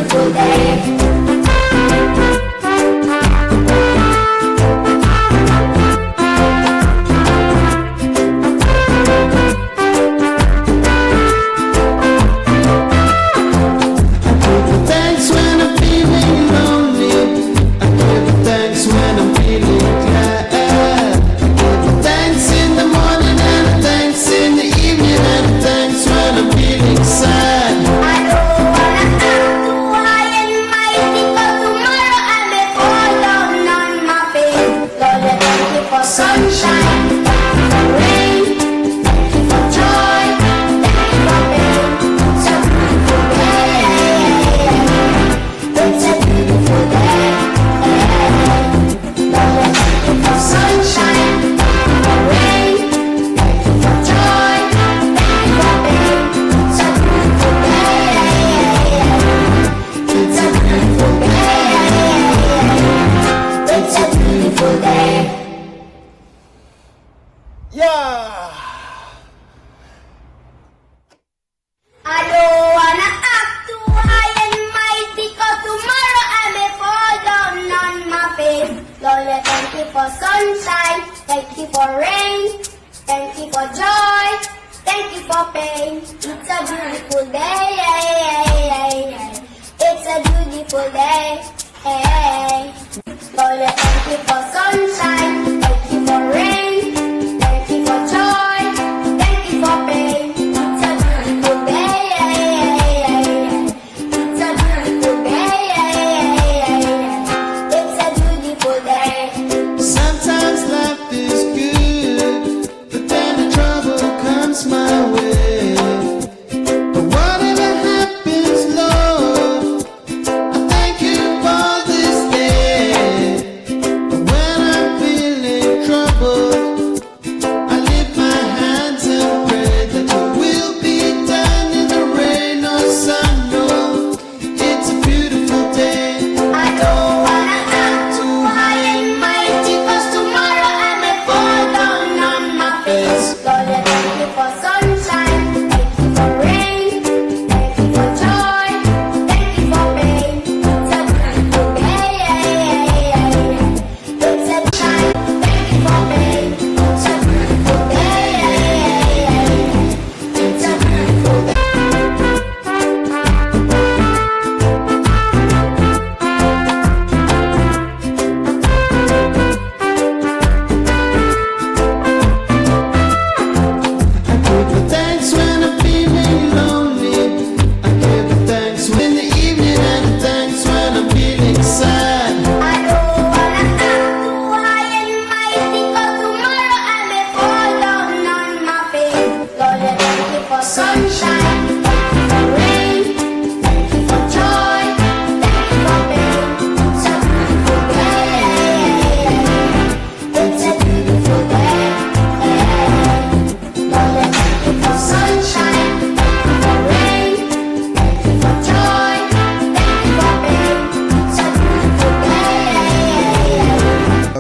beautiful day.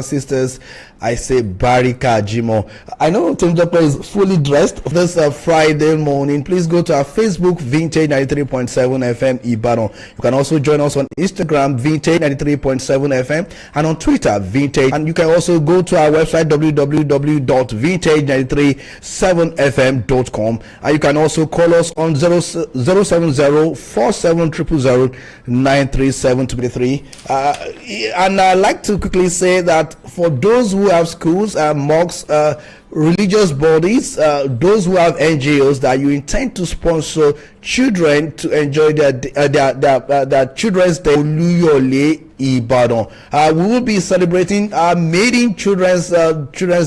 Sisters, I say Barika Jimo. I know Tim Dopper is fully dressed this Friday morning. Please go to our Facebook, Vintage 93.7 FM Ibadan. You can also join us on Instagram, Vintage 93.7 FM, and on Twitter, Vintage. And you can also go to our website, www.vintage937fm.com. And you can also call us on 070-4700-93723. And I'd like to quickly say that for those who have schools, mosques, religious bodies, those who have NGOs that you intend to sponsor children to enjoy their children's day, Oluyole Ibadan. We will be celebrating our maiden children's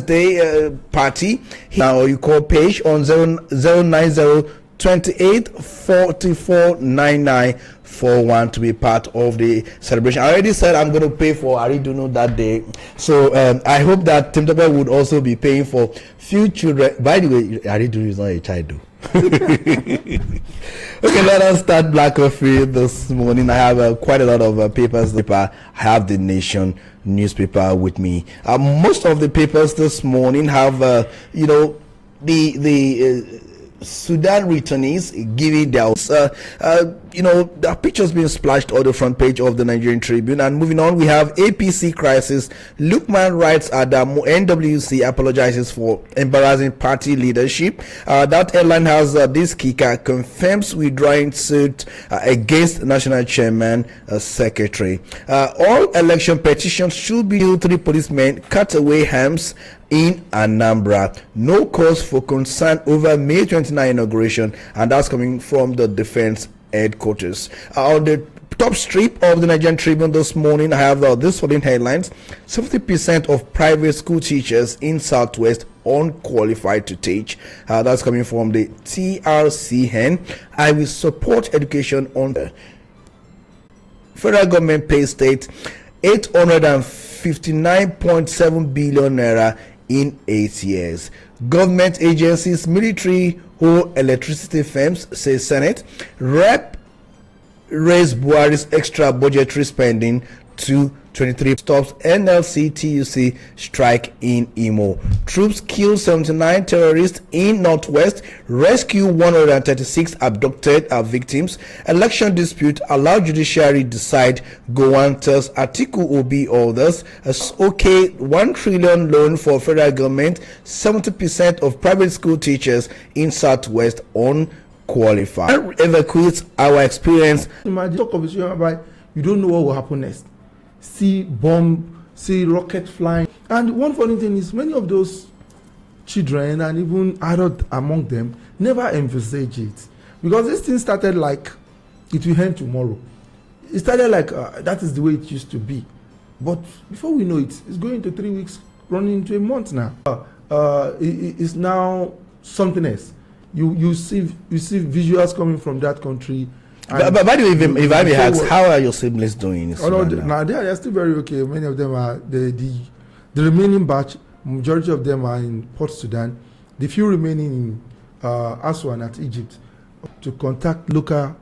day party. Now you call page on 090 28 44 99 41 to be part of the celebration. I already said I'm going to pay for Ariduno that day, so I hope that Tim Topper would also be paying for few children. By the way, Ariduno is not a child though. Okay, let us start Black Coffee this morning. I have quite a lot of papers. I have the Nation newspaper with me. Most of the papers this morning have the Sudan returnees giving their the pictures being splashed on the front page of the Nigerian Tribune. And moving on, we have APC crisis. Lukman writes that NWC apologizes for embarrassing party leadership. That headline has this kicker: confirms withdrawing suit against national chairman secretary. All election petitions should be 3 policemen cut away arms in Anambra. No cause for concern over May 29 inauguration, and that's coming from the defense headquarters. On the top strip of the Nigerian Tribune this morning, I have this following headlines: 70% of private school teachers in Southwest unqualified to teach. That's coming from the TRCN. I will support education on the federal government pays state 859.7 billion naira in 8 years. Government agencies, military or electricity firms, say Senate. Rep raise Buhari's extra budgetary spending to 23. Stops NLC TUC strike in Imo. Troops kill 79 terrorists in Northwest. Rescue 136 abducted victims. Election dispute allow judiciary decide. Gowon tells Atiku Obi others. Okay, 1 trillion loan for federal government. 70% of private school teachers in Southwest unqualified. Evacuates our experience. Imagine talk of a situation whereby you don't know what will happen next. See bomb, see rocket flying. And one funny thing is, many of those children and even adults among them never envisage it, because this thing started like it will end tomorrow. It started like that is the way it used to be, but before we know it, it's going to 3 weeks, running into a month now. It's now something else. You see visuals coming from that country. But by the way, if I may ask, how are your siblings doing? Now they are still very okay. Many of them are the remaining batch. Majority of them are in Port Sudan. The few remaining in Aswan at Egypt, to contact local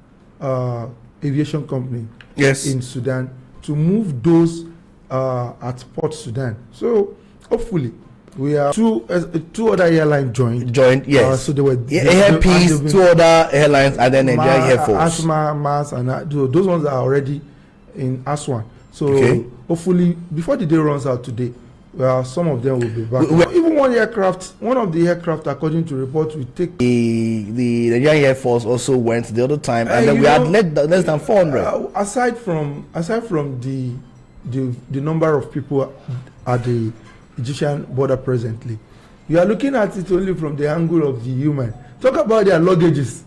aviation company in Sudan to move those at Port Sudan. So hopefully. We are two other airlines joined. Yes. So they were AirPeace, 2 other airlines, and then Nigeria Air Force. Asma, Mars, and those ones are already in Aswan. So hopefully, before the day runs out today, some of them will be back. Even one of the aircraft, according to reports, will take. The Nigerian Air Force also went the other time, and then we had less than 400. Aside from the number of people at the Egyptian border presently, you are looking at it only from the angle of the human. Talk about their luggages.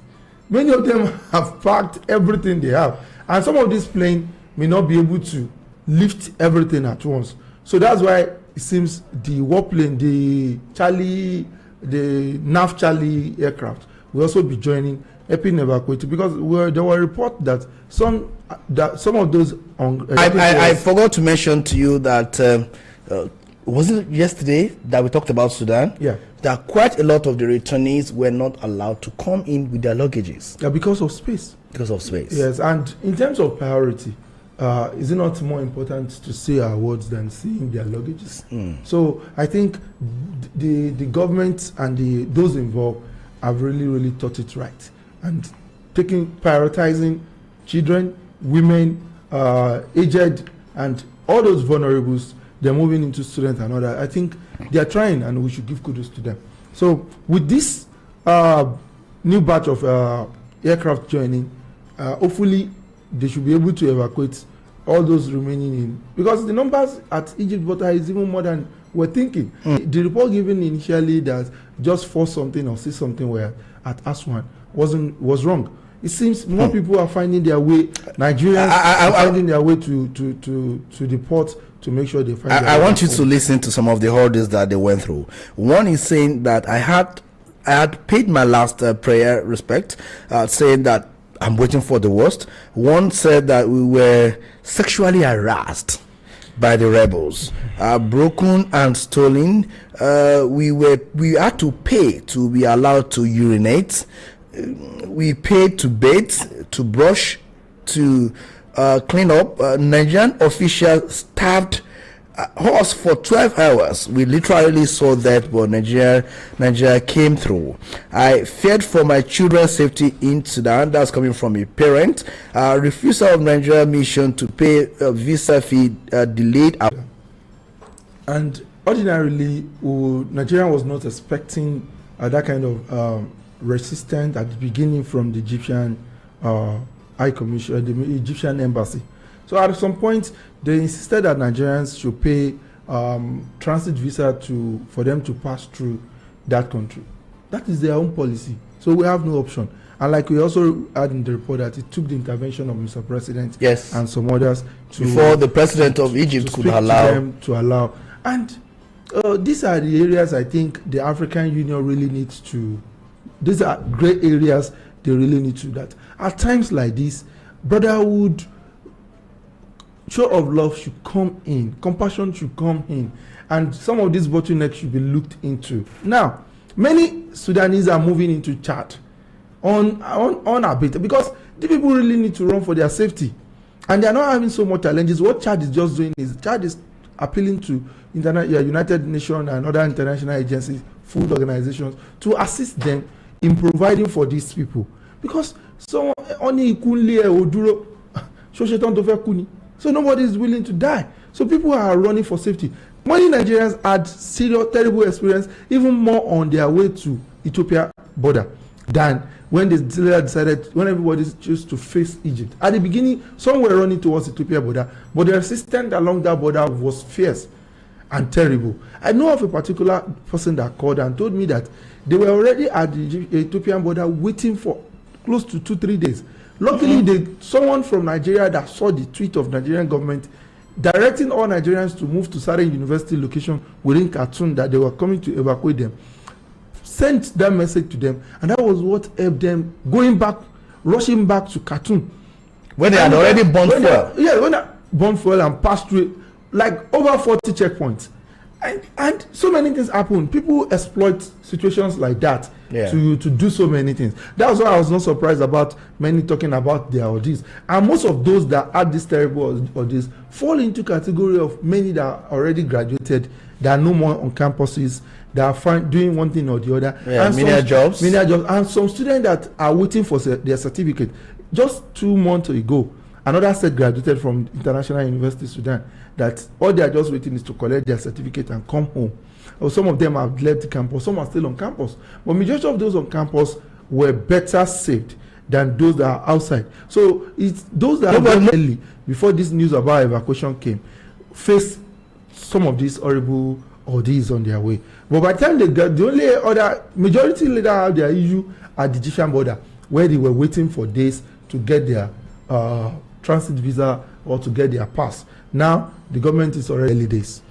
Many of them have packed everything they have, and some of these planes may not be able to lift everything at once. So that's why it seems the warplane, the NAV Charlie aircraft will also be joining, helping evacuate, because there were reports that some of those. I forgot to mention to you that. Was it yesterday that we talked about Sudan? Yeah. That quite a lot of the returnees were not allowed to come in with their luggages. Yeah, because of space. Yes, and in terms of priority, is it not more important to say our words than seeing their luggages? So I think the government and those involved have really thought it right, and prioritizing children, women, aged, and all those vulnerables. They're moving into students and all that. I think they are trying, and we should give kudos to them. So with this new batch of aircraft joining, hopefully they should be able to evacuate all those remaining in, because the numbers at Egypt border is even more than we're thinking. The report given initially that just 4 something or 6 something were at Aswan was wrong. It seems more people are finding their way. Nigerians are finding their way to the port to make sure they find. I want you to listen to some of the hurdles that they went through. One is saying that I had paid my last prayer respect, saying that I'm waiting for the worst. One said that we were sexually harassed by the rebels, broken and stolen. We had to pay to be allowed to urinate. We paid to bathe, to brush, to clean up. Nigerian officials stabbed horse for 12 hours. We literally saw that, but Nigeria came through. I feared for my children's safety in Sudan. That's coming from a parent. Refusal of Nigeria mission to pay visa fee delayed. And ordinarily, Nigeria was not expecting that kind of resistance at the beginning from the Egyptian High Commission, the Egyptian embassy. So at some point, they insisted that Nigerians should pay transit visa for them to pass through that country. That is their own policy. So we have no option. And like we also had in the report that it took the intervention of Mr. President and some others before the president of Egypt could allow. And these are the areas I think the African Union really needs to. These are great areas they really need to do that. At times like this, brotherhood, show of love should come in, compassion should come in, and some of these bottlenecks should be looked into. Now, many Sudanese are moving into Chad unabated because the people really need to run for their safety, and they are not having so much challenges. What Chad is just doing is Chad is appealing to United Nations and other international agencies, food organizations, to assist them in providing for these people, because so nobody is willing to die. So people are running for safety. Many Nigerians had serious, terrible experience, even more on their way to Ethiopia border than when they decided, when everybody chose to face Egypt. At the beginning, some were running towards Ethiopia border, but the resistance along that border was fierce and terrible. I know of a particular person that called and told me that they were already at the Ethiopian border waiting for close to 2-3 days. Luckily, someone from Nigeria that saw the tweet of Nigerian government directing all Nigerians to move to certain university location within Khartoum that they were coming to evacuate them, sent that message to them, and that was what helped them rushing back to Khartoum. When they had already burned fuel. When they burned fuel and passed through like over 40 checkpoints. And so many things happen. People exploit situations like that to do so many things. That's why I was not surprised about many talking about their ordeals. And most of those that had this terrible ordeals fall into category of many that are already graduated, that are no more on campuses, that are doing one thing or the other. And many jobs. And some students that are waiting for their certificate. Just 2 months ago, another set graduated from International University Sudan, that all they are just waiting is to collect their certificate and come home. Or some of them have left the campus, some are still on campus. But majority of those on campus were better saved than those that are outside. So it's those that are early, before this news about evacuation came, faced some of these horrible ordeals on their way. But by the time they got, the only other majority later have their issue at the Egyptian border, where they were waiting for days to get their transit visa or to get their pass. Now the government is already early days.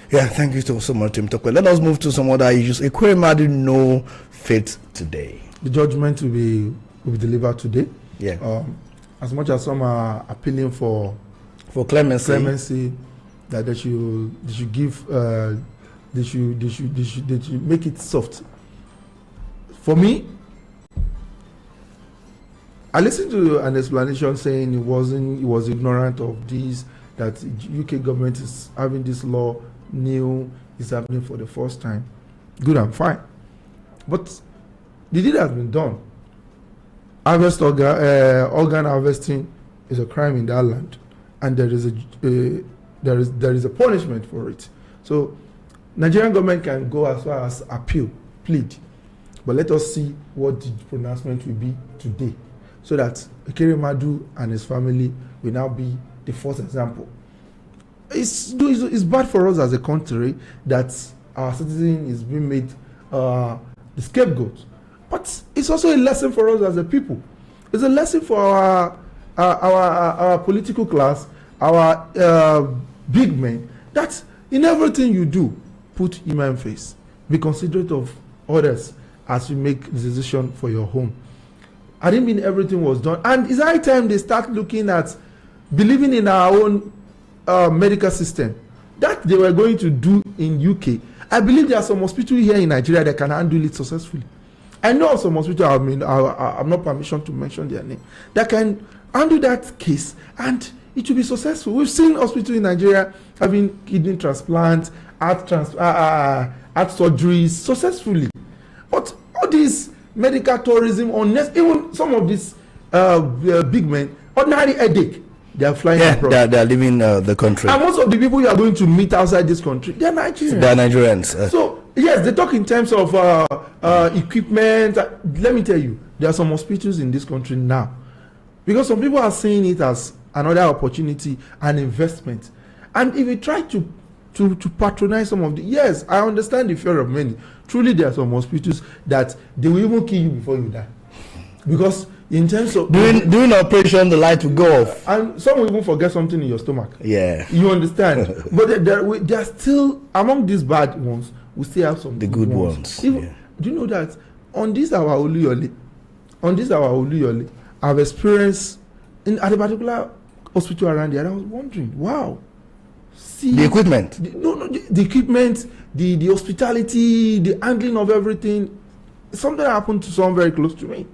Yeah, thank you so much, Tim Tokwe. Let us move to some other issues. Ekweremadu no fate today. The judgment will be delivered today. Yeah. As much as some are appealing for clemency, that they should give they should make it soft. For me, I listened to an explanation saying he was ignorant of this, that UK government is having this law new, is happening for the first time. Good and fine. But the deed has been done. Organ harvesting is a crime in that land, and there is a punishment for it. So Nigerian government can go as far as plead. But let us see what the pronouncement will be today, so that Ekweremadu and his family will now be the first example. It's bad for us as a country that our citizen is being made the scapegoat, but it's also a lesson for us as a people. It's a lesson for our political class, our big men, that in everything you do, put human face. Be considerate of others as you make the decision for your home. I didn't mean everything was done, and it's high time they start looking at believing in our own medical system that they were going to do in UK. I believe there are some hospitals here in Nigeria that can handle it successfully. I know of some hospitals, I'm not permission to mention their name, that can handle that case, and it will be successful. We've seen hospitals in Nigeria having kidney transplants, heart surgeries successfully. But all this medical tourism, even some of these big men, ordinary headache, they are flying abroad. They are leaving the country. And most of the people you are going to meet outside this country, they are Nigerians. They are Nigerians. So, yes, they talk in terms of equipment. Let me tell you, there are some hospitals in this country now. Because some people are seeing it as another opportunity, an investment. And if you try to patronize some of the, yes, I understand the fear of many. Truly, there are some hospitals that they will even kill you before you die. Because in terms of during operation, the light will go off, and some will even forget something in your stomach. Yeah, you understand. But there are still, among these bad ones, we still have some good ones. Even, do you know that on this our Oluyole, I've experienced at a particular hospital around here, and I was wondering, wow, see the equipment, the equipment, the hospitality, the handling of everything. Something happened to someone very close to me.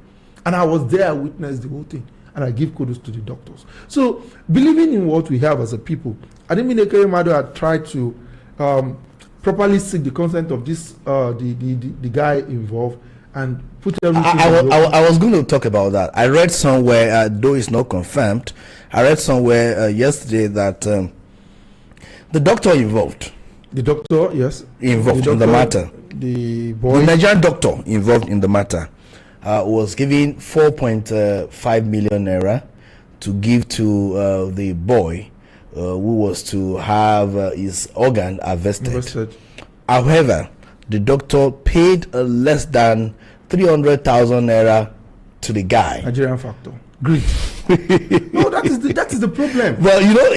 And I was there, I witnessed the whole thing. And I give kudos to the doctors. So, believing in what we have as a people, I didn't mean Ekerimadu had tried to properly seek the consent of this the guy involved and put everything. I was going to talk about that. I read somewhere, though it's not confirmed, I read somewhere yesterday that the doctor involved. The doctor, yes. Involved in the matter. The boy. The Nigerian doctor involved in the matter. Was giving 4.5 million naira to give to the boy who was to have his organ harvested. However, the doctor paid less than 300,000 naira to the guy. Nigerian factor. Greed. No, that is the problem. Well, you know,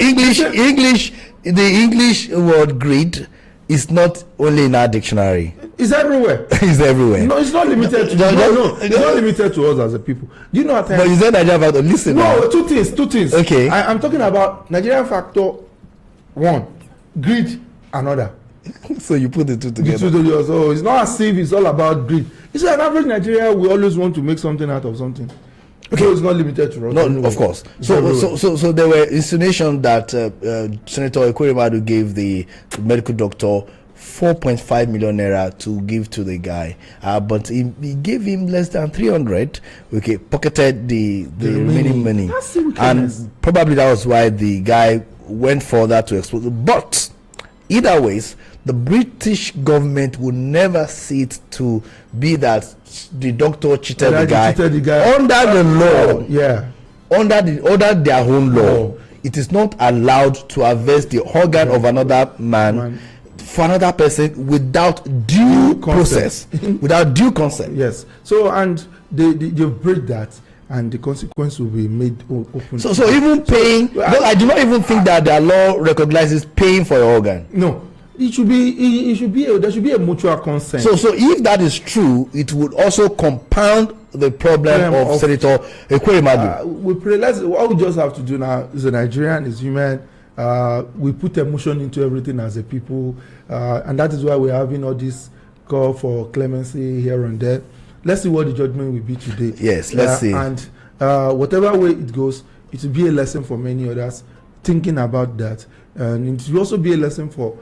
the English word greed is not only in our dictionary. It's everywhere. It's everywhere. No, it's not limited to it's not limited to us as a people. Do you know what? But is that Nigerian factor? Listen. No, two things. Okay. I'm talking about Nigerian factor one, greed another. So you put the two together. So it's not as if it's all about greed. It's an average Nigerian. We always want to make something out of something. Okay, so it's not limited to us. No, of course. So there were insinuations that Senator Ekerimadu gave the medical doctor 4.5 million naira to give to the guy, but he gave him less than 300. Okay, pocketed the remaining money, and probably that was why the guy went further to expose. But either ways, the British government would never see it to be that the doctor cheated the guy under the law. Yeah, under their own law, it is not allowed to harvest the organ of another man for another person without due process, without due consent. Yes. So, and they break that, and the consequence will be made open. So even paying. I do not even think that the law recognizes paying for your organ. No, there should be a mutual consent. So if that is true, it would also compound the problem of Senator Ekerimadu. We pray. What we just have to do now is a Nigerian, is human. We put emotion into everything as a people, and that is why we're having all this call for clemency here and there. Let's see what the judgment will be today. Yes, let's see. And whatever way it goes, it will be a lesson for many others thinking about that, and it will also be a lesson for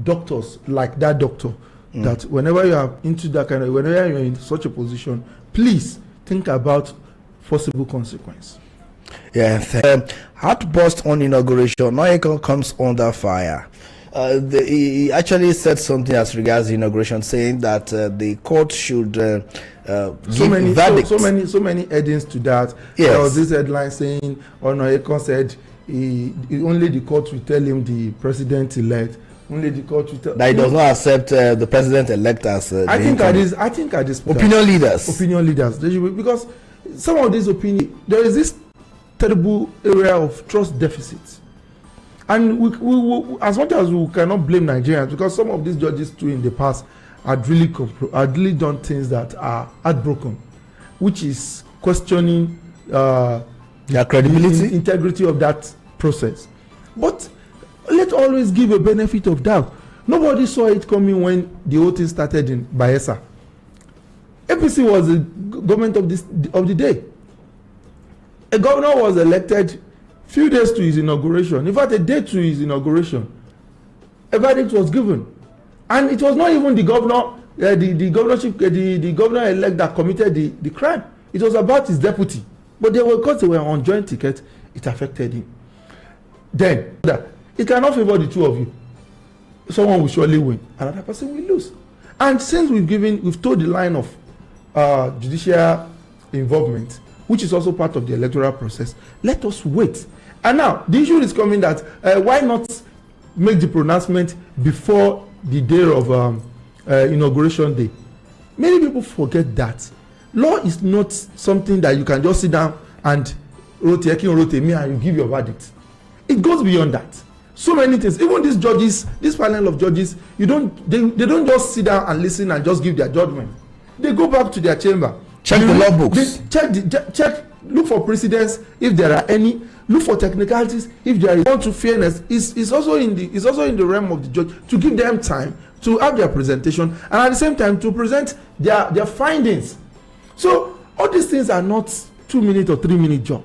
doctors like that doctor. That whenever you are into that kind of, whenever you're in such a position, please think about possible consequence. Yeah, outburst on inauguration. Noyeko comes under fire. He actually said something as regards the inauguration, saying that the court should give verdicts. So many headings to that. Yes. There was this headline saying, Noyeko said, only the court will tell him the president-elect. Only the court will tell. That he does not accept the president-elect as. I think at this opinion leaders. Opinion leaders. They should be, because some of these opinion, there is this terrible area of trust deficit, and we as much as we cannot blame Nigerians, because some of these judges too in the past had really done things that are heartbroken, which is questioning their credibility, the integrity of that process. But let's always give a benefit of doubt. Nobody saw it coming when the whole thing started in Bayelsa. APC was the government of the day. A governor was elected few days to his inauguration, in fact a day to his inauguration, a verdict was given, and it was not even the governor, the governor-elect that committed the crime. It was about his deputy, but because they were on joint ticket, it affected him. Then it cannot favor the two of you. Someone will surely win, another person will lose. And since we've told the line of judicial involvement, which is also part of the electoral process, let us wait. And now the issue is coming that why not make the pronouncement before the day of inauguration day? Many people forget that law is not something that you can just sit down and rote me and you give your verdict. It goes beyond that. So many things. Even these judges, this panel of judges, they don't just sit down and listen and just give their judgment. They go back to their chamber. Check the law books. Check. Look for precedents if there are any. Look for technicalities if there is. Want to fairness is also in the realm of the judge to give them time to have their presentation and at the same time to present their findings. So all these things are not 2-minute or 3-minute job.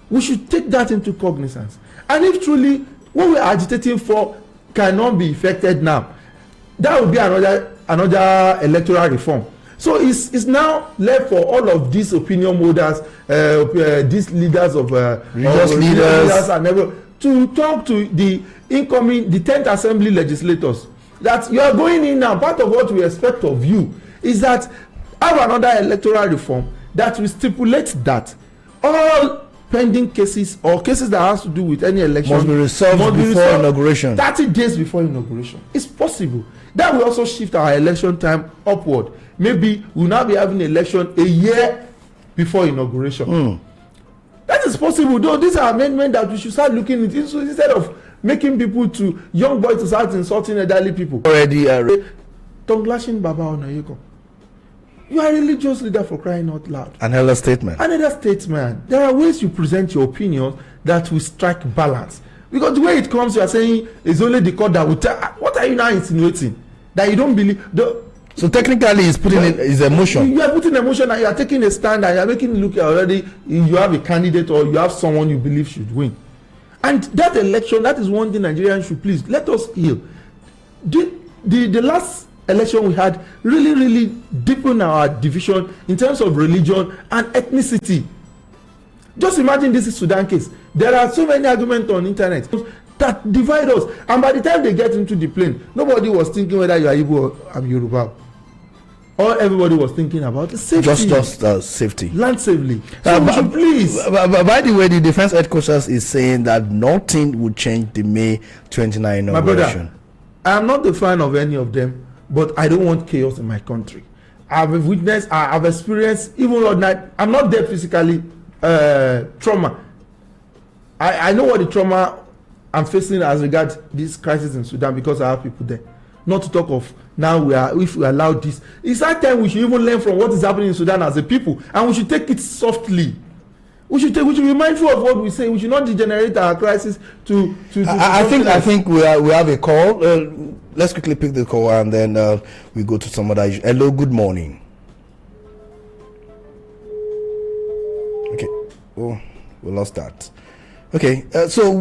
We should take that into cognizance. And if truly what we are agitating for cannot be effected now, that will be another electoral reform. So it's now left for all of these opinion holders, these leaders of religious leaders and everyone, to talk to the 10th assembly legislators that you are going in now. Part of what we expect of you is that have another electoral reform that will stipulate that all pending cases or cases that has to do with any election must be resolved before inauguration. 30 days before inauguration. It's possible. That will also shift our election time upward. Maybe we'll now be having election a year before inauguration. That is possible, though. These are amendments that we should start looking into instead of making people young boys to start insulting elderly people. Already tongue lashing Baba Onayeko. You are a religious leader, for crying out loud. Another statement. There are ways you present your opinion that will strike balance. Because the way it comes, you are saying it's only the court that will tell. What are you now insinuating? That you don't believe? So technically, he's putting in his emotion. You are putting emotion and you are taking a stand and you are making it look already you have a candidate or you have someone you believe should win. And that election, that is one thing Nigerians should please let us heal. The last election we had really deepened our division in terms of religion and ethnicity. Just imagine this is Sudan case. There are so many arguments on internet that divide us, and by the time they get into the plane, nobody was thinking whether you are Igbo or Yoruba. All everybody was thinking about is safety. Just safety. Land safely. So please. By the way, the defense headquarters is saying that nothing would change the May 29 inauguration. My brother, I am not a fan of any of them, but I don't want chaos in my country. I've witnessed, I've experienced, even though I'm not there physically, trauma. I know what the trauma I'm facing as regards this crisis in Sudan because I have people there. Not to talk of now if we allow this. It's that time we should even learn from what is happening in Sudan as a people, and we should take it softly. We should be mindful of what we say. We should not degenerate our crisis to I think we have a call. Let's quickly pick the call and then we go to some other issue. Hello, good morning. Okay. Oh, we lost that. Okay, so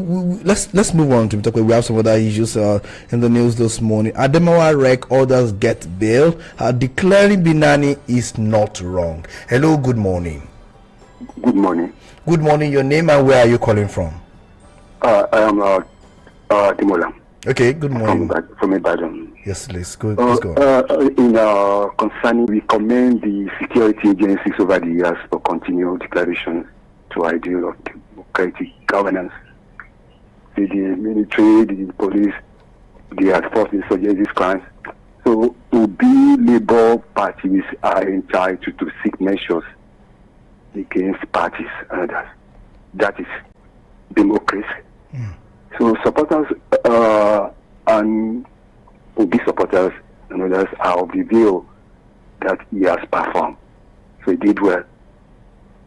let's move on to talk. We have some other issues in the news this morning. Adamawa Rec orders get bail. Declaring Binani is not wrong. Hello, good morning. Good morning. Good morning. Your name and where are you calling from? I am Timola. Okay, good morning. From Ibadan. Yes, please go. Please go. Concerning, we commend the security agencies over the years for continued declarations to ideal of democratic governance. The military, the police, they have fought insurgency crimes. So, Obi Labour parties are entitled to seek measures against parties and others. That is democracy. So supporters and Obi supporters and others are of the view that he has performed. So he did well.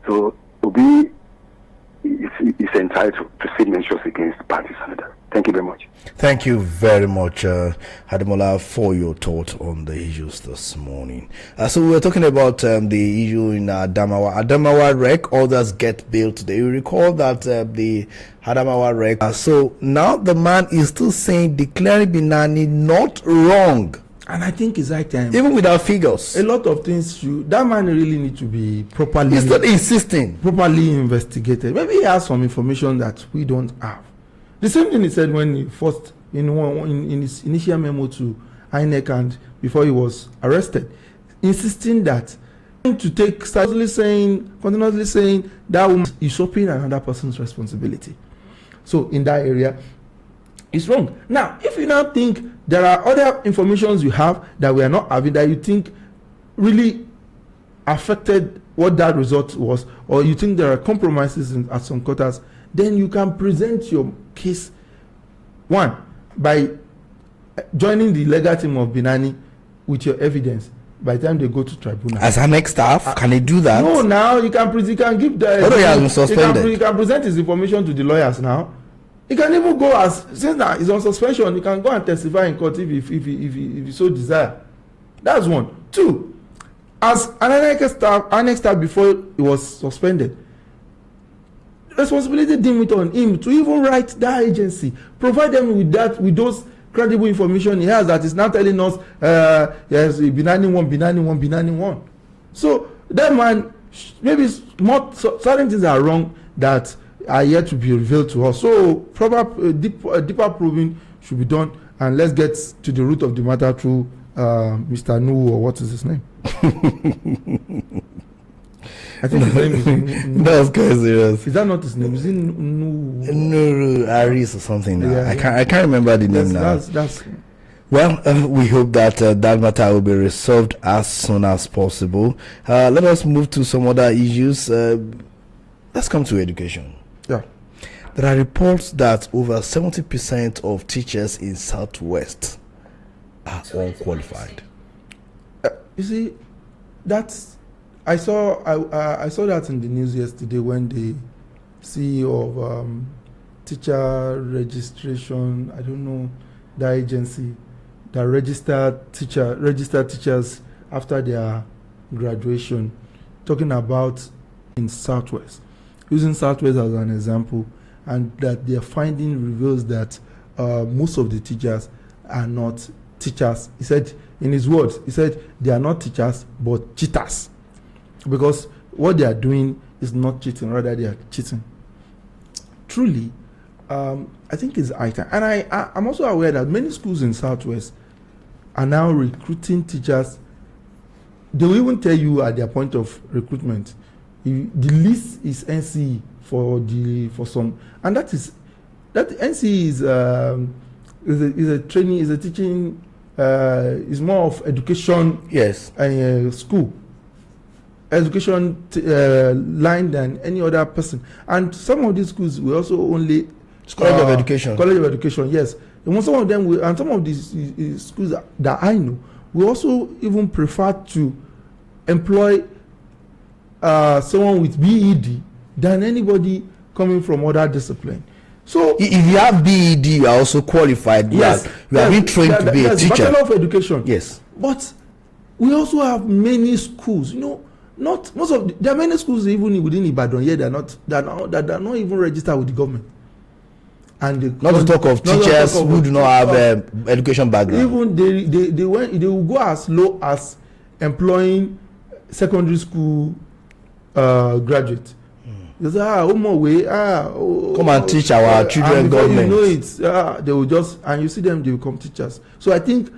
So Obi is entitled to say measures against parties and others. Thank you very much. Thank you very much, Ademola, for your thought on the issues this morning. So we were talking about the issue in Adamawa Rec. Others get bailed today. You recall that the Adamawa Rec. So now the man is still saying declaring Binani not wrong. And I think it's high time. Even without figures. A lot of things, that man really need to be properly... He's still insisting. Properly investigated. Maybe he has some information that we don't have. The same thing he said when he first, in his initial memo to INEC and before he was arrested, insisting that to take, continuously saying that woman is usurping another person's responsibility. So in that area, it's wrong. Now, if you now think there are other informations you have that we are not having that you think really affected what that result was, or you think there are compromises at some quarters, then you can present your case, one, by joining the legal team of Binani with your evidence by the time they go to tribunal. As an ex-staff, can he do that? No, now you can give the... Although he has been suspended. You can present his information to the lawyers now. He can even go since that he's on suspension, he can go and testify in court if he so desire. That's one. Two, as an annex staff before he was suspended, responsibility deemed on him to even write that agency, provide them with those credible information he has that is now telling us yes, Binani 1. So that man, maybe certain things are wrong that are yet to be revealed to us. So proper deeper proving should be done, and let's get to the root of the matter through Mr. Nu, or what is his name? I think his name is That's quite serious. Is that not his name? Is it No, Aris or something now. Yeah, I can't remember the name now. That's Well, we hope that that matter will be resolved as soon as possible. Let us move to some other issues. Let's come to education. Yeah. There are reports that over 70% of teachers in Southwest are unqualified. You see, I saw that in the news yesterday when the CEO of teacher registration, I don't know, the agency that registered teachers after their graduation, talking about in Southwest, using Southwest as an example, and that their finding reveals that most of the teachers are not teachers. He said, in his words, they are not teachers but cheaters, because what they are doing is not cheating, rather they are cheating. Truly, I think it's high time. And I'm also aware that many schools in Southwest are now recruiting teachers. They will even tell you at their point of recruitment, the list is NCE for some, and that NCE is a training, is a teaching, is more of education. Yes. School education line than any other person, and some of these schools will also only College of Education, yes. And some of them will, and some of these schools that I know will also even prefer to employ someone with BEd than anybody coming from other discipline. So if you have BEd, you are also qualified. Yes, you are being trained to be a teacher. Bachelor of Education. Yes, but we also have many schools. Not most of there are many schools even within Ibadan here that are not even registered with the government. And not to talk of teachers who do not have education background. Even they will go as low as employing secondary school graduate. They say, come and teach our children government. You know it, they will just, and you see them, they become teachers. So I think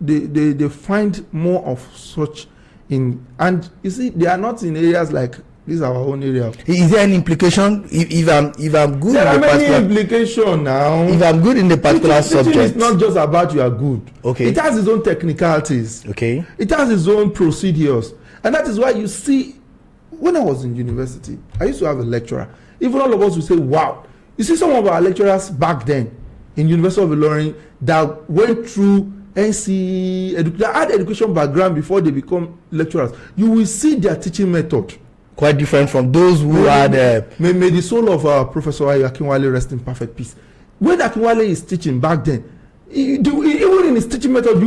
they find more of such in, and you see, they are not in areas like this, our own area. Is there an implication if I'm good? There are many implications now. If I'm good in the particular subject, it's not just about you are good. Okay. It has its own technicalities. Okay. It has its own procedures, and that is why you see. When I was in university, I used to have a lecturer. Even all of us would say, wow. You see some of our lecturers back then in University of Ilorin that went through NCE, that had education background before they become lecturers. You will see their teaching method. quite different from those who had. May the soul of Professor Akinwale rest in perfect peace. When Akinwale is teaching back then, even in his teaching method,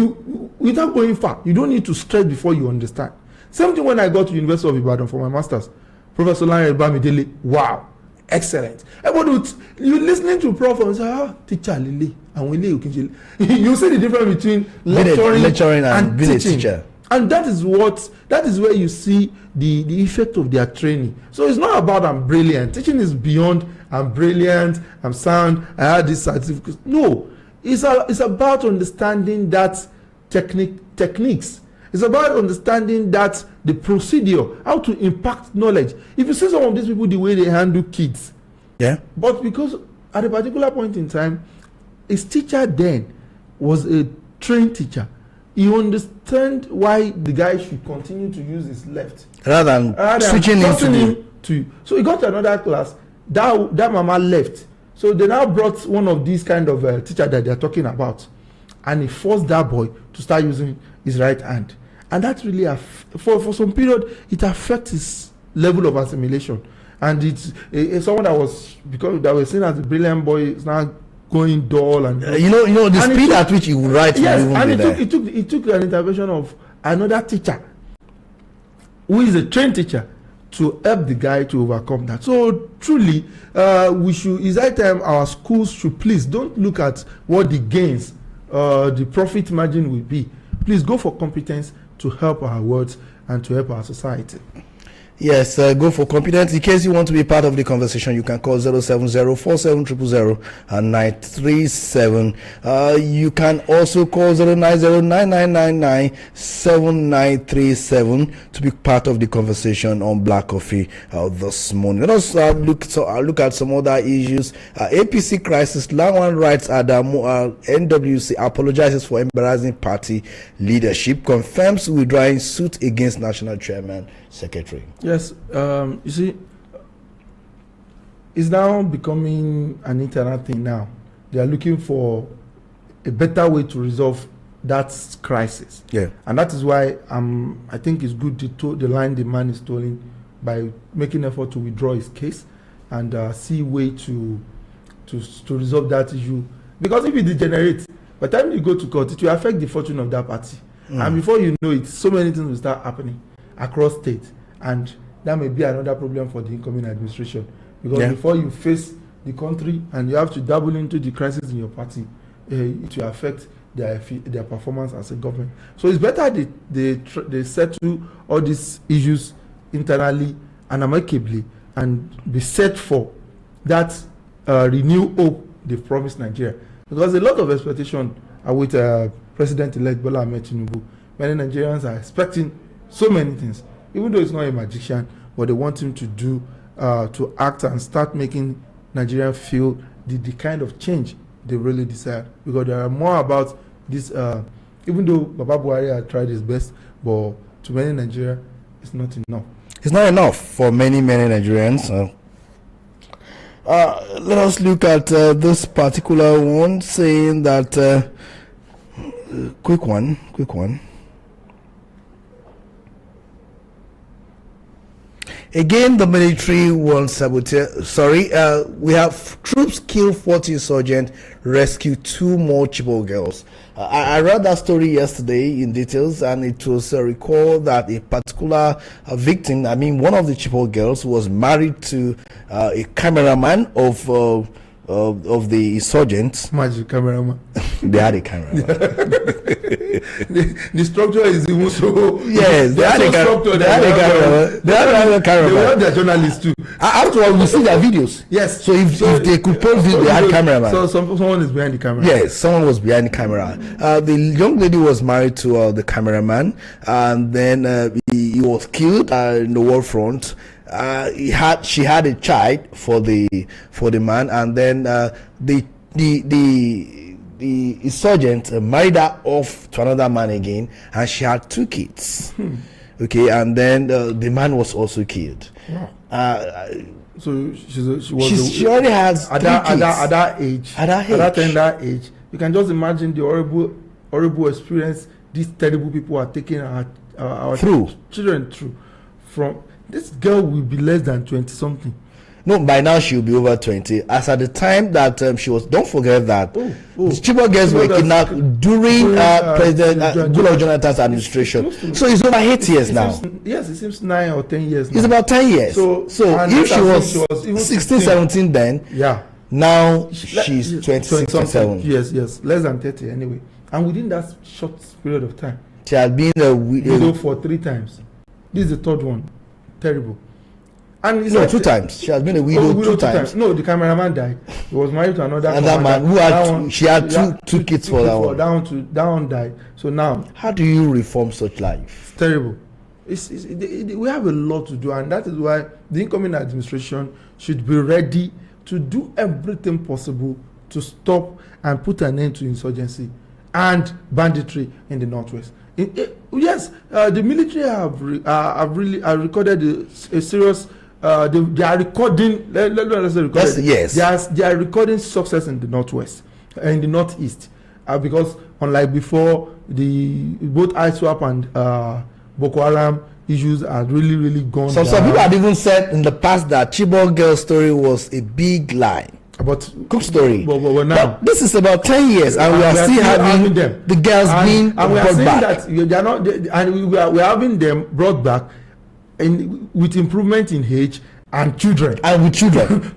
without going far, you don't need to stress before you understand. Same thing when I got to University of Ibadan for my masters. Professor Lanre Bamidele, wow, excellent. But you listening to Prof and say, teacher Lily, and you see the difference between lecturing and being teaching. A teacher. And that is where you see the effect of their training. So it's not about I'm brilliant. Teaching is beyond I'm brilliant, I'm sound, I had this certificate. No, it's about understanding that techniques. It's about understanding that the procedure, how to impact knowledge. If you see some of these people, the way they handle kids. Yeah. But because at a particular point in time, his teacher then was a trained teacher. He understand why the guy should continue to use his left rather than switching him to. So he got to another class. That mama left. So they now brought one of these kind of teacher that they are talking about, and he forced that boy to start using his right hand. And that really for some period it affects his level of assimilation. And it's someone that was seen as a brilliant boy is now going dull and you know the speed at which he would write. Yes, and it took an intervention of another teacher who is a trained teacher to help the guy to overcome that. So truly, it's high time our schools should please don't look at what the gains, the profit margin will be. Please go for competence to help our world and to help our society. Yes, go for competence. In case you want to be part of the conversation, you can call 070-4700-937. You can also call 090-9999-7937 to be part of the conversation on Black Coffee this morning. Let us look at some other issues. APC crisis. Lawan writes Adamu, NWC apologizes for embarrassing party leadership, confirms withdrawing suit against national chairman secretary. Yes, you see, it's now becoming an internal thing now. They are looking for a better way to resolve that crisis. Yeah. And that is why I think it's good to the line the man is tolling by making effort to withdraw his case and see a way to resolve that issue. Because if it degenerates, by the time you go to court, it will affect the fortune of that party. And before you know it, so many things will start happening across states, and that may be another problem for the incoming administration, because before you face the country and you have to dabble into the crisis in your party, it will affect their performance as a government. So it's better they settle all these issues internally and amicably and be set for that renewed hope they've promised Nigeria, because a lot of expectation are with President-elect Bola Ahmed Tinubu. Many Nigerians are expecting so many things, even though it's not a magician, but they want him to do, to act and start making Nigerians feel the kind of change they really desire. Because there are more about this, even though Baba Buhari had tried his best, but to many Nigerians, it's not enough. It's not enough for many Nigerians. Let us look at this particular one, saying that, quick one. Again, the military wants sabotage. We have troops kill 40 insurgents, rescue 2 more Chibok girls. I read that story yesterday in details, and it was recalled that a particular victim, one of the Chibok girls, was married to a cameraman of the insurgents. Magic cameraman. They had a cameraman. The structure is even so. Yes, they had a cameraman. They have their journalists too. Afterwards, we see their videos. Yes. So if they could post video, they had cameraman. So someone is behind the camera. Yes, someone was behind the camera. The young lady was married to the cameraman, and then he was killed in the war front. She had a child for the man, and then the insurgent married her off to another man again, and she had 2 kids. Okay, and then the man was also killed. So she already has 3 kids. At that tender age, you can just imagine the horrible experience these terrible people are taking our children through. From this girl will be less than 20 something. No, by now she'll be over 20. As at the time that she was, don't forget that the Chibok girls were kidnapped during President Goodluck Jonathan's administration. So it's over 8 years now. Yes, it seems 9 or 10 years now. It's about 10 years. So if she was 16, 17 then, yeah. Now she's 26, 27. Yes, less than 30 anyway. And within that short period of time, she has been a widow for 3 times. This is the third one. Terrible. And it's 2 times. She has been a widow 2 times. No, the cameraman died. He was married to another man who had she had two kids for that one. That one died. So now, how do you reform such life? It's terrible. We have a lot to do, and that is why the incoming administration should be ready to do everything possible to stop and put an end to insurgency and banditry in the northwest. Yes, the military have recorded a serious. They are recording. Let's say recording. Yes. They are recording success in the northwest, in the northeast, because unlike before, both ISWAP and Boko Haram issues are really gone. Some people had even said in the past that Chibok girl story was a big lie. But cook story. But now this is about 10 years, and we are still having them. The girls being and we are brought saying back. that they are not, and we are having them brought back, with improvement in age and children,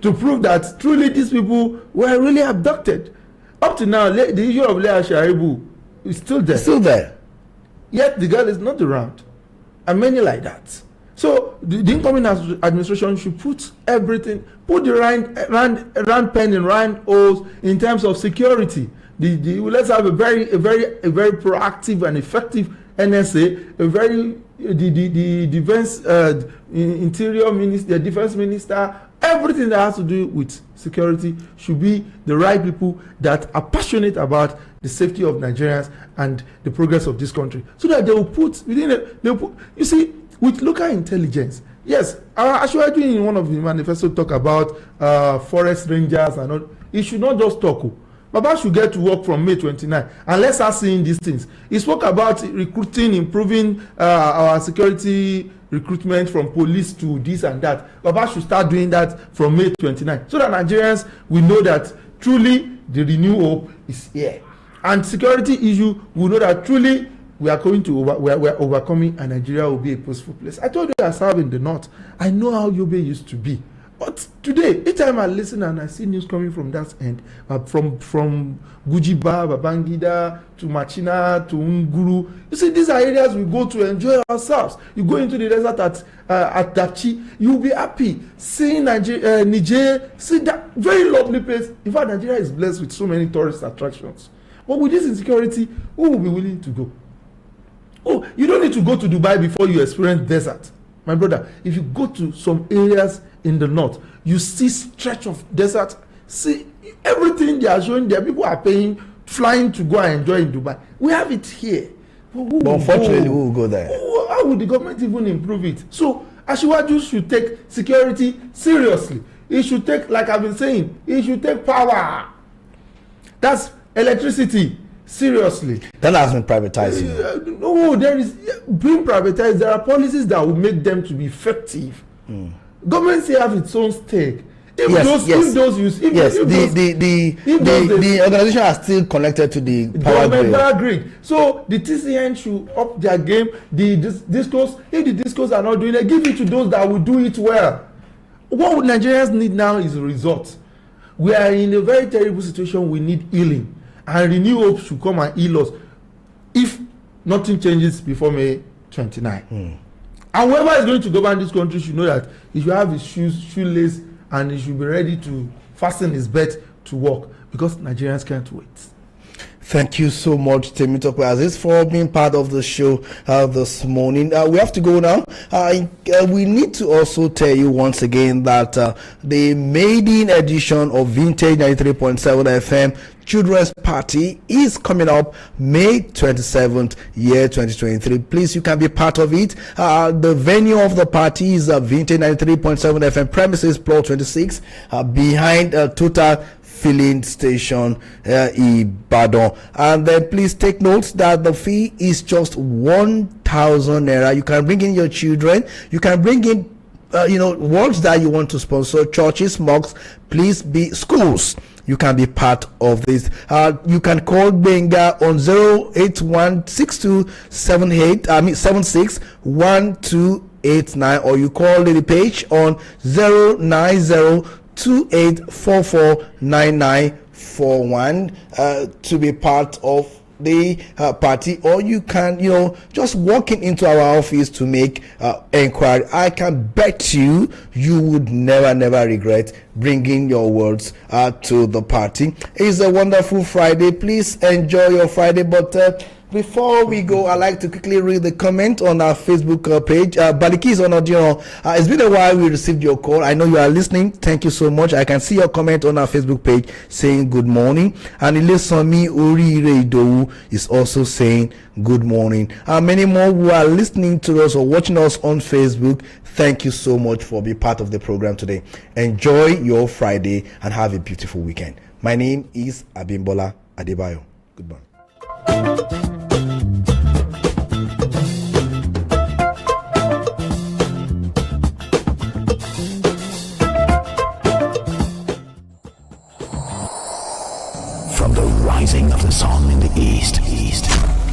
to prove that truly these people were really abducted. Up to now, the issue of Leah Sharibu is still there. Yet the girl is not around, and many like that. So the incoming administration should put the round pen in round holes in terms of security. Let's have a very proactive and effective NSA, the defense interior minister, the defense minister, everything that has to do with security should be the right people that are passionate about the safety of Nigerians and the progress of this country, so that they will put you see, with local intelligence. Yes, Ashwaju in one of the manifesto talk about forest rangers and all. It should not just talk. Baba should get to work from May 29, and let's start seeing these things. He spoke about recruiting, improving our security recruitment from police to this and that. Baba should start doing that from May 29, so that Nigerians will know that truly the renewed hope is here, and security issue will know that truly we are overcoming, and Nigeria will be a peaceful place. I told you I serve in the north. I know how Yobe used to be. But today, each time I listen and I see news coming from that end, from Gujiba, Babangida, to Machina, to Nguru, you see, these are areas we go to enjoy ourselves. You go into the desert at Dapchi, you'll be happy seeing Niger, see that very lovely place. In fact, Nigeria is blessed with so many tourist attractions. But with this insecurity, who will be willing to go? Oh, you don't need to go to Dubai before you experience desert. My brother, if you go to some areas in the north, you see stretch of desert, see everything they are showing there. People are flying to go and enjoy in Dubai. We have it here. But unfortunately, who will go there? How would the government even improve it? So Asiwaju should take security seriously. It should take, like I've been saying, it should take power. That's electricity. Seriously. That has been privatized. No, there is being privatized. There are policies that will make them to be effective. Government still have its own stake. The organization are still connected to the power grid. So the TCN should up their game. The discos, if the discos are not doing it, give it to those that will do it well. What Nigerians need now is a result. We are in a very terrible situation. We need healing. And Renew Hope should come and heal us if nothing changes before May 29. And whoever is going to govern this country should know that he should have his shoelace, and he should be ready to fasten his belt to work, because Nigerians can't wait. Thank you so much, Temitope Aziz, for being part of the show this morning. We have to go now. We need to also tell you once again that the maiden edition of Vintage 93.7 FM Children's Party is coming up May 27th, year 2023. Please, you can be part of it. The venue of the party is Vintage 93.7 FM premises, plot 26, behind Total Filling Station, Ibadan. And then please take note that the fee is just 1,000 naira. You can bring in your children. You can bring in works that you want to sponsor, churches, mosques, please be schools. You can be part of this. You can call Benga on 08162761289, or you call Lady Page on 09028449941 to be part of the party, or you can just walking into our office to make inquiry. I can bet you would never regret bringing your words to the party. It's a wonderful Friday. Please enjoy your Friday, but before we go, I'd like to quickly read the comment on our Facebook page. Balikis Onodino, it's been a while we received your call. I know you are listening. Thank you so much. I can see your comment on our Facebook page saying good morning. And Ilesami Urireido is also saying good morning. Many more who are listening to us or watching us on Facebook, thank you so much for being part of the program today. Enjoy your Friday and have a beautiful weekend. My name is Abimbola Adebayo. Good morning. From the rising of the sun in the east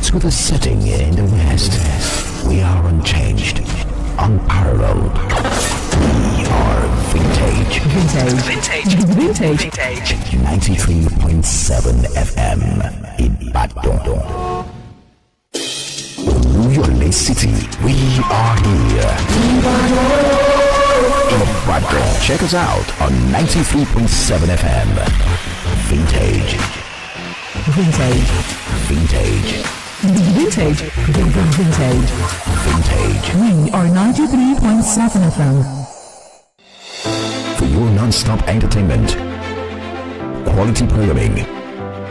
to the setting in the west, we are unchanged, unparalleled. We are vintage. 93.7 FM in Badon. Oluyole City, we are here. In Badon. Check us out on 93.7 FM. Vintage. We are 93.7 FM. For your non-stop entertainment, quality programming,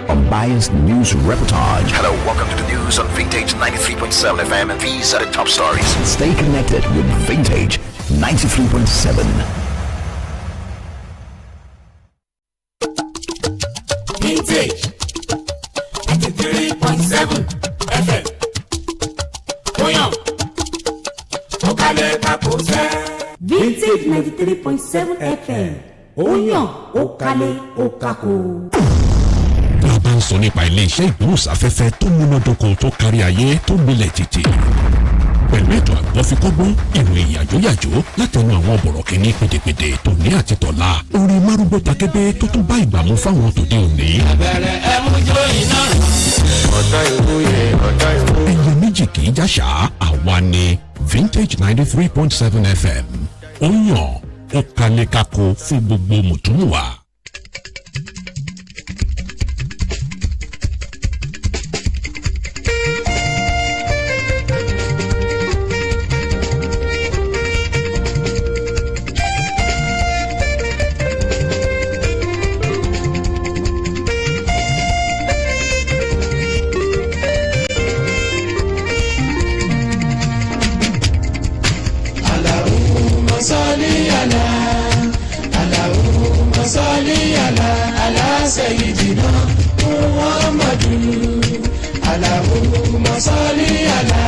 unbiased news reportage. Hello, welcome to the news on Vintage 93.7 FM, and these are the top stories. Stay connected with Vintage 93.7. Vintage 93.7 FM. Oyan, Okale Kapose. Vintage 93.7 FM. Oyan, Okale Okako. Bí a bá ń sọ nípa ilé-iṣẹ́ ìgbóhùnsáfẹ́fẹ́ tó múnádóko tó kárí ayé tó gbilẹ̀ títì. Pẹ̀lú ètò àgbọ̀fikọ́gbọ́n, ìròyìn yàjóyàjó látẹnu àwọn bọ̀rọ̀kìnní pèdèpèdè tòní àti tọ̀la. Orin márúgbó takébé tó tún bá ìgbà mu fáwọn tòde òní. Àbẹ̀rẹ̀ ẹ̀mújó iná. Ọ̀dọ́ ìwúye, ọ̀dọ́ ìwúye. Ẹyẹ méjì kì í jáṣà, àwa ni Vintage 93.7 FM. Ó yàn ó kalẹ̀ kako fún gbogbo mùtúmùwà. Sayyidina Muhammadu Allahumma salli ala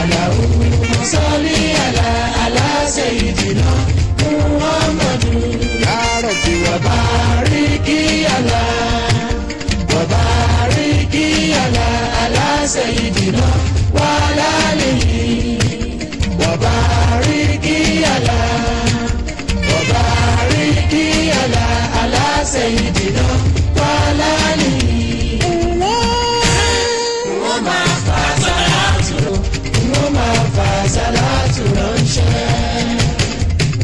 Allahumma salli ala Sayyidina Muhammadu Ya Rabbi wa bariki ala Sayyidina wa alihi wa bariki ala Sayyidina Walali. Wọ́n máa fa sàlátù ránṣẹ́.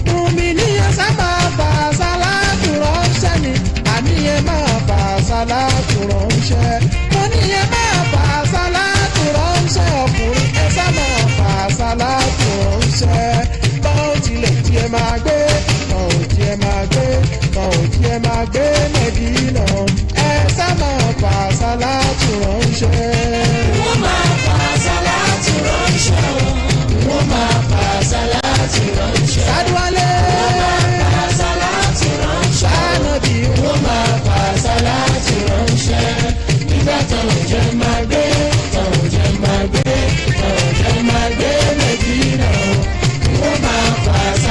Mùmínìyàn sábà fa sàlátù ránṣẹ́ ni, àníyàn máa fa sàlátù ránṣẹ́. Mùmínìyàn máa fa sàlátù ránṣẹ́, ọkùnrin ẹ sábà fa sàlátù ránṣẹ́. Báwo tilẹ̀ tiẹ̀ máa gbé, báwo tiẹ̀ máa gbé. Òjì ẹ máa gbé Mẹ́dínà, ẹ sá máa fa sàlátù ránṣẹ́. Wọ́n máa fa sàlátù ránṣẹ́ o. Wọ́n máa fa sàlátù ránṣẹ́. Sádúwálé. Wọ́n máa fa sàlátù ránṣẹ́. Sánàbí. Wọ́n máa fa sàlátù ránṣẹ́. Nígbà táwọn jẹ́ máa gbé, táwọn jẹ́ máa gbé Mẹ́dínà, wọ́n máa fa sàlátù ránṣẹ́.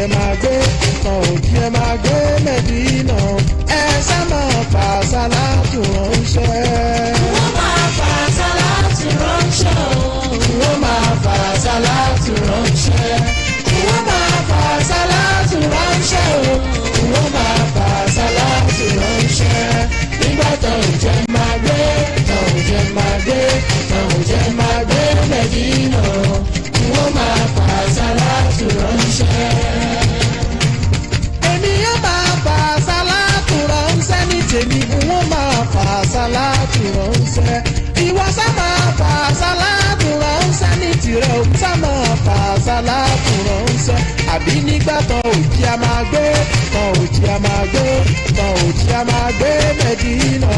ẹ máa gbé kan ò jí ẹ máa gbé mẹ́dínà ẹ sá máa fà sálátù ránṣẹ́. wọ́n máa fà sálátù ránṣẹ́ o. wọ́n máa fà sálátù ránṣẹ́. wọ́n máa fà sálátù ránṣẹ́ o. wọ́n máa fà sálátù ránṣẹ́. nígbà tó ń jẹ́ máa gbé tó ń jẹ́ máa gbé tó ń jẹ́ máa gbé mẹ́dínà wọ́n máa fà sálátù ránṣẹ́. èmi yóò máa fà sálátù ránṣẹ́ ní tèmi wọ́n máa fà sálátù ránṣẹ́. ìwọ sá máa fà sálátù ránṣẹ́ ní tirẹ̀ o sá máa fà sálátù ránṣẹ́. àbí nígbà tán òjì a máa gbé tán òjì a máa gbé tán òjì a máa gbé mẹ́dínà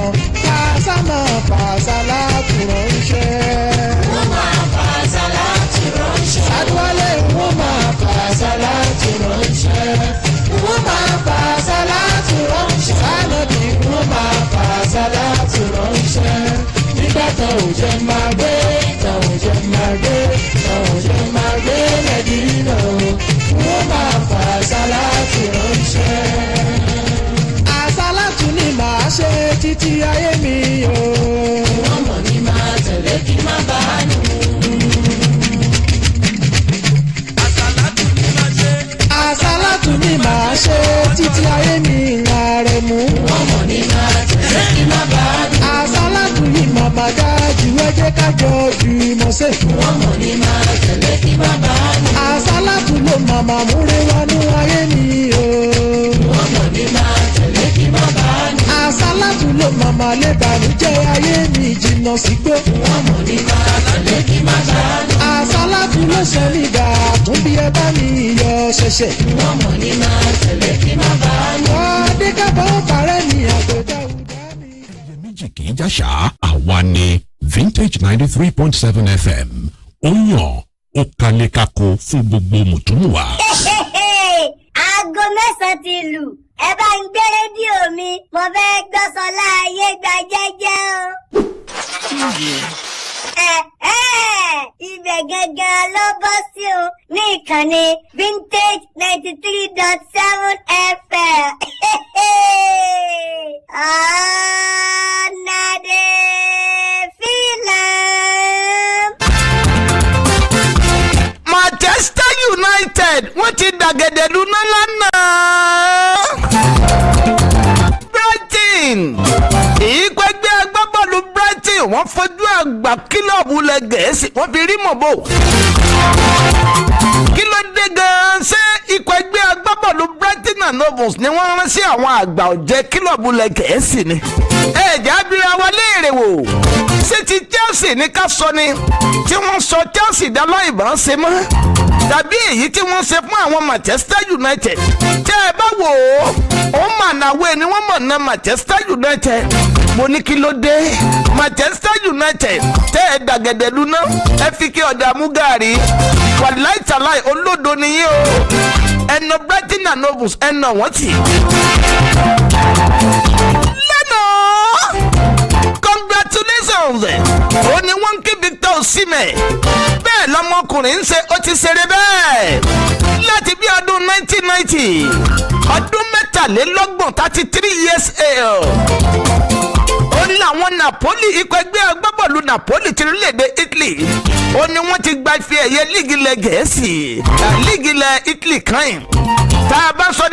ká sá máa fà sálátù ránṣẹ́. wọ́n máa fà sálátù ránṣẹ́. sádúwálé wọ́n máa fà sálátù ránṣẹ́. wọ́n máa fà sálátù ránṣẹ́. sánàbí wọ́n máa fà sálátù ránṣẹ́. nígbà tán òjì máa gbé tán òjì máa gbé tán òjì máa gbé mẹ́dínà wọ́n máa fà sálátù ránṣẹ́. àsálátù ni màá ṣe títí ayé mi o. wọ́n mọ̀ ní máa tẹ̀lé kí má bàa nù. àsálátù ni màá ṣe títí ayé mi ìlà rẹ̀ mú. wọ́n mọ̀ ní máa tẹ̀lé kí má bàa nù. àsálátù ni màmá dájú ẹ jẹ́ ká jọ jùmọ̀ ṣe. wọ́n mọ̀ ní máa tẹ̀lé kí má bàa nù. àsálátù ló màmá múre wọnú ayé mi o. wọ́n mọ̀ ní máa tẹ̀lé kí má bàa nù. àsálátù ló màmá lè bànújẹ́ ayé mi jìnnà sígbó. wọ́n mọ̀ ní máa tẹ̀lé kí má bàa nù. àsálátù ló ṣe mí dà tún bí ẹ bá mi yọ ṣẹ̀ṣẹ̀. wọ́n mọ̀ ní máa tẹ̀lé kí má bàa nù. adékábọ̀ parẹ́ mi àgbẹ̀dá ọ̀dà mi. ẹyẹ méjì kì í jàṣà àwa ni Vintage 93.7 FM ó yàn ó kalẹ̀ kako fún gbogbo mùtúmùwà. aago mẹ́sàn-án ti lù ẹ bá ń gbé rédíò mi mo fẹ́ gbọ́ Sọlá ayé gba jẹ́jẹ́ o. ibẹ̀ gangan ló bọ́ sí o ní ìkànnì Vintage 93.7 FM. Anade Filam. Manchester United wọ́n ti dàgẹ̀dẹ̀ lúná lánàá. Brighton ìpẹ́gbẹ́ agbábọ́ọ̀lù Brighton wọ́n fojú àgbà kílọ̀bù lẹ̀ Gẹ̀ẹ́sì wọ́n fi rí mọ̀bò. kí ló dé gan-an ṣé ìpẹ́gbẹ́ agbábọ́ọ̀lù Brighton and Hove ni wọ́n rán sí àwọn àgbà ọ̀jẹ̀ kílọ̀bù lẹ̀ Gẹ̀ẹ́sì ni. ẹ̀jẹ̀ abira wa léèrè wò ṣé ti Chelsea ní ká sọ ni tí wọ́n sọ Chelsea dáná ìbọn ṣe mọ́ tàbí èyí tí wọ́n ṣe fún àwọn Manchester United tẹ́ ẹ bá wò ó mà náwó ni wọ́n mọ̀ ná Manchester United mo ní kí ló dé Manchester United tẹ́ ẹ dàgẹ̀dẹ̀ lúná ẹ fi kí ọ̀dà mú gàrí wàláì tàláì olódo nìyí o ẹnà Brighton and Hove ẹnà wọ́n tì lẹ́nà congratulations ó ní wọ́n ń kí Victor Osimhen bẹ́ẹ̀ lọ́mọkùnrin ń ṣe ó ti ṣeré bẹ́ẹ̀ láti bí ọdún 1990 ọdún mẹ́tàlélọ́gbọ̀n 33 years old ó ní àwọn Napoli ikọ̀ ẹgbẹ́ agbábọ́ọ̀lù Napoli ti orílẹ̀-èdè Italy ó ní wọ́n ti gba ife ẹ̀yẹ líìgì ilẹ̀ Gẹ̀ẹ́sì líìgì ilẹ̀ Italy kan tá a bá sọ